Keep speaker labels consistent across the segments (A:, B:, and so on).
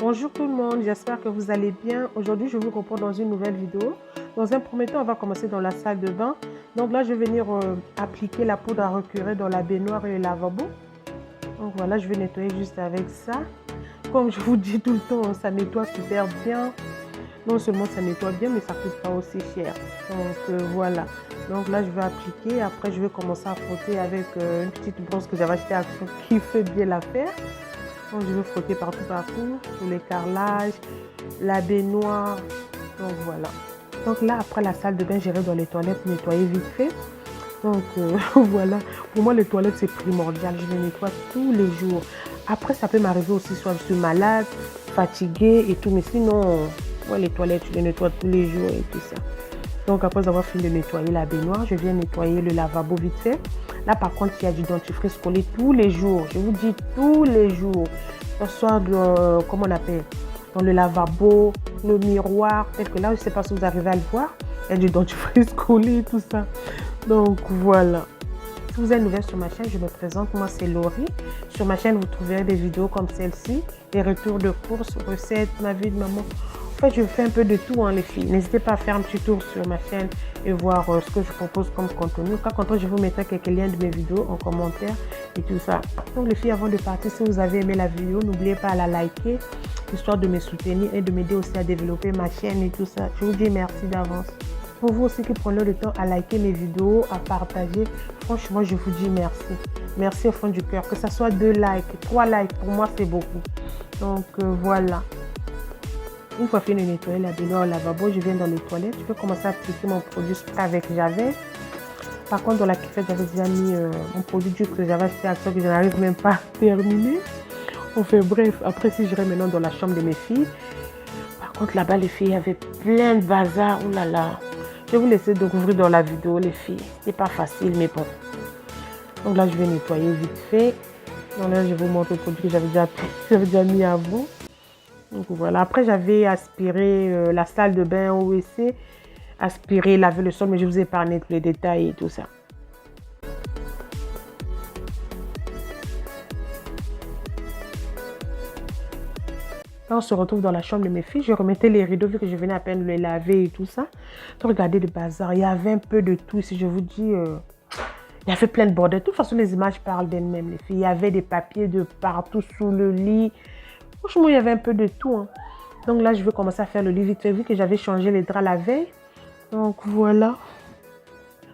A: Bonjour tout le monde, j'espère que vous allez bien. Aujourd'hui, je vous reprends dans une nouvelle vidéo. Dans un premier temps, on va commencer dans la salle de bain. Donc là, je vais venir appliquer la poudre à recurrer dans la baignoire et le lavabo. Donc voilà, je vais nettoyer juste avec ça. Comme je vous dis tout le temps, ça nettoie super bien. Non seulement ça nettoie bien, mais ça ne coûte pas aussi cher. Donc voilà. Donc là, je vais appliquer. Après, je vais commencer à frotter avec une petite brosse que j'avais achetée à Action qui fait bien l'affaire. Donc, je vais frotter partout, sur les carrelages, la baignoire. Donc voilà. Donc là, après la salle de bain, j'irai dans les toilettes nettoyer vite fait. Donc voilà. Pour moi, les toilettes, c'est primordial. Je les nettoie tous les jours. Après, ça peut m'arriver aussi, soit je suis malade, fatiguée et tout. Mais sinon, moi, les toilettes, je les nettoie tous les jours et tout ça. Donc après avoir fini de nettoyer la baignoire, je viens nettoyer le lavabo vite fait. Là par contre, il y a du dentifrice collé tous les jours. Je vous dis tous les jours. Que ce soit comment on appelle, dans le lavabo, le miroir. Peut-être que là, je ne sais pas si vous arrivez à le voir. Il y a du dentifrice collé et tout ça. Donc voilà. Si vous êtes nouvelle sur ma chaîne, je me présente. Moi, c'est Laurie. Sur ma chaîne, vous trouverez des vidéos comme celle-ci. Des retours de courses, recettes, ma vie de maman. En fait, je fais un peu de tout, les filles. N'hésitez pas à faire un petit tour sur ma chaîne et voir ce que je propose comme contenu. Quand je vous mettrai quelques liens de mes vidéos en commentaire et tout ça. Donc, les filles, avant de partir, si vous avez aimé la vidéo, n'oubliez pas à la liker, histoire de me soutenir et de m'aider aussi à développer ma chaîne et tout ça. Je vous dis merci d'avance. Pour vous aussi qui prenez le temps à liker mes vidéos, à partager, franchement, je vous dis merci. Merci au fond du cœur. Que ce soit 2 likes, 3 likes, pour moi, c'est beaucoup. Donc, voilà. Une fois fini de nettoyer la baignoire au lavabo, je viens dans les toilettes. Je vais commencer à appliquer mon produit spray avec Javel. Par contre, dans la cuffette, j'avais déjà mis mon produit que j'avais acheté à ça que je n'arrive même pas à terminer. Enfin bref, après si je vais maintenant dans la chambre de mes filles. Par contre, là-bas, les filles, il y avait plein de bazar. Oh là là. Je vais vous laisser découvrir dans la vidéo, les filles. C'est pas facile, mais bon. Donc là, je vais nettoyer vite fait. Donc là, je vous montre le produit que j'avais déjà mis avant. Donc voilà, après j'avais aspiré la salle de bain au WC, aspiré, laver le sol, mais je vous ai épargné tous les détails et tout ça. Là, on se retrouve dans la chambre de mes filles. Je remettais les rideaux vu que je venais à peine de les laver et tout ça. Donc regardez le bazar, il y avait un peu de tout ici, je vous dis, il y avait plein de bordel. De toute façon, les images parlent d'elles-mêmes, les filles. Il y avait des papiers de partout sous le lit. Franchement, il y avait un peu de tout. Donc là, je vais commencer à faire le lit vite fait, vu que j'avais changé les draps la veille. Donc voilà.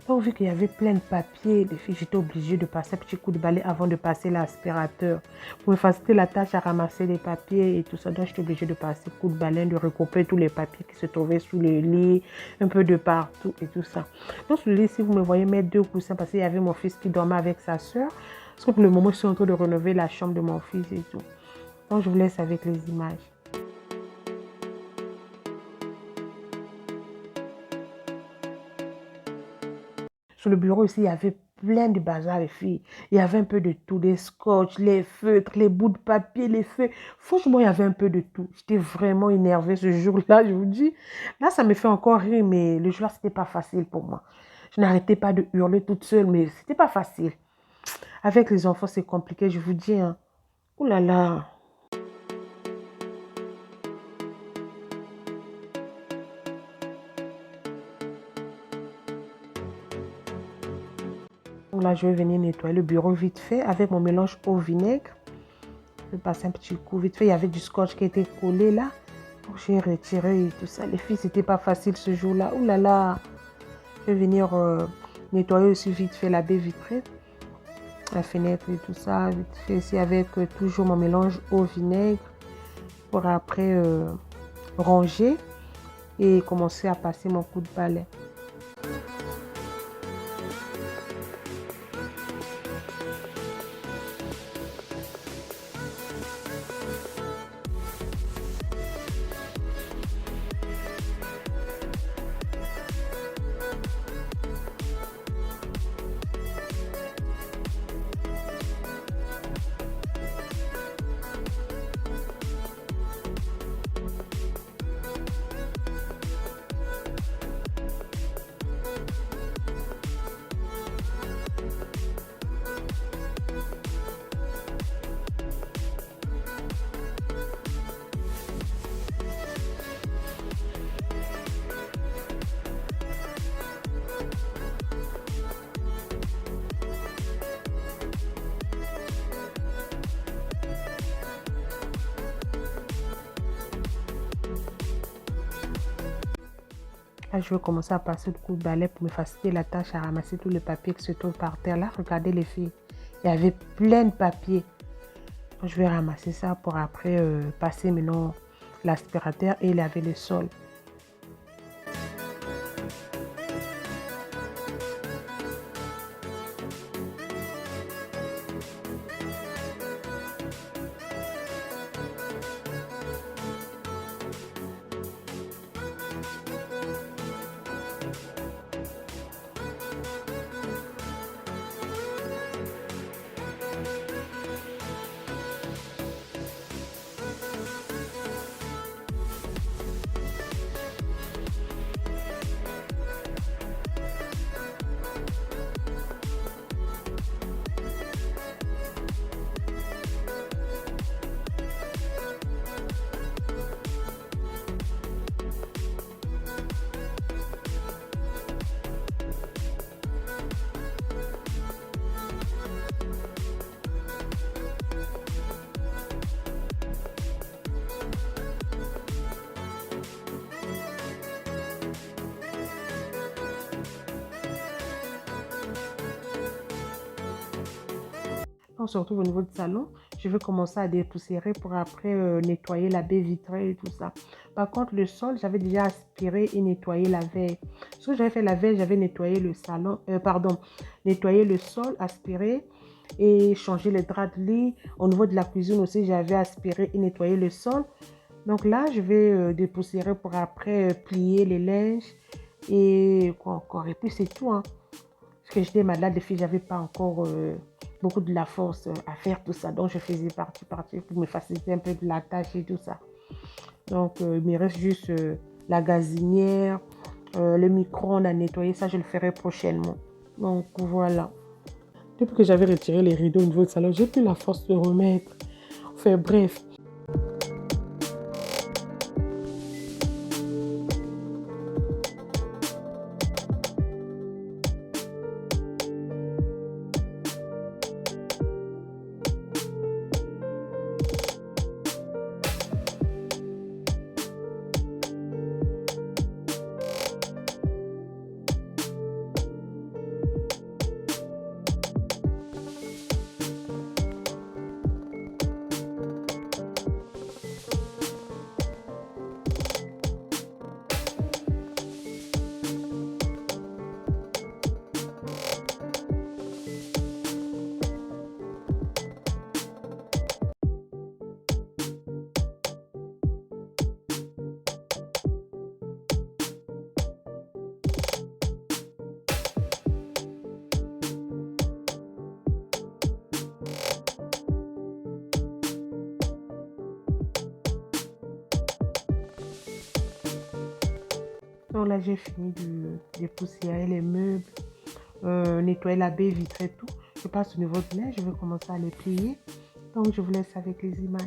A: Donc vu qu'il y avait plein de papiers, les filles, j'étais obligée de passer un petit coup de balai avant de passer l'aspirateur. Pour me faciliter la tâche à ramasser les papiers et tout ça. Donc j'étais obligée de passer un coup de balai, de recouper tous les papiers qui se trouvaient sous le lit, un peu de partout et tout ça. Donc sur le lit, si vous me voyez mettre 2 coussins, parce qu'il y avait mon fils qui dormait avec sa soeur. Parce que pour le moment, je suis en train de rénover la chambre de mon fils et tout. Donc je vous laisse avec les images. Sur le bureau ici, il y avait plein de bazar, les filles. Il y avait un peu de tout, des scotch, les feutres, les bouts de papier, les feuilles. Franchement, il y avait un peu de tout. J'étais vraiment énervée ce jour-là, je vous dis. Là, ça me fait encore rire, mais le jour-là, c'était pas facile pour moi. Je n'arrêtais pas de hurler toute seule, mais c'était pas facile. Avec les enfants, c'est compliqué, je vous dis. Ouh là là. Donc là, je vais venir nettoyer le bureau vite fait avec mon mélange eau vinaigre. Je vais passer un petit coup vite fait. Il y avait du scotch qui était collé là. Donc j'ai retiré et tout ça. Les filles, c'était pas facile ce jour-là. Ouh là là. Je vais venir nettoyer aussi vite fait la baie vitrée. La fenêtre et tout ça. Vite fait ici avec toujours mon mélange eau vinaigre. Pour après ranger et commencer à passer mon coup de balai. Là, je vais commencer à passer le coup de balai pour me faciliter la tâche à ramasser tous les papiers qui se trouvent par terre. Là, regardez les filles, il y avait plein de papiers. Donc, je vais ramasser ça pour après passer maintenant l'aspirateur et laver le sol. On se retrouve au niveau du salon. Je vais commencer à dépoussiérer pour après nettoyer la baie vitrée et tout ça. Par contre, le sol, j'avais déjà aspiré et nettoyé la veille. Ce que j'avais fait la veille, j'avais nettoyé le salon, nettoyé le sol, aspiré et changé les draps de lit. Au niveau de la cuisine aussi, j'avais aspiré et nettoyé le sol. Donc là, je vais dépoussiérer pour après plier les linges et quoi encore. Et puis c'est tout, hein. Parce que j'étais malade, les filles, j'avais pas encore beaucoup de la force à faire tout ça. Donc, je faisais partie pour me faciliter un peu de la tâche et tout ça. Donc, il me reste juste la gazinière, le micro-ondes à nettoyer. Ça, je le ferai prochainement. Donc, voilà. Depuis que j'avais retiré les rideaux au niveau du salon, j'ai plus la force de remettre. Enfin, bref. Donc là, j'ai fini de dépoussiérer les meubles, nettoyer la baie vitrée et tout. Je passe au niveau de l'air, je vais commencer à les plier. Donc, je vous laisse avec les images.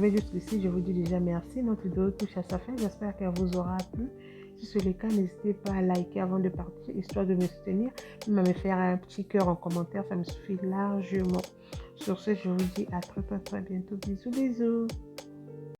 A: arrivé jusqu'ici, je vous dis déjà merci. Notre vidéo touche à sa fin. J'espère qu'elle vous aura plu. Si c'est le cas, n'hésitez pas à liker avant de partir, histoire de me soutenir. Même à me faire un petit cœur en commentaire, ça me suffit largement. Sur ce, je vous dis à très bientôt. Bisous, bisous.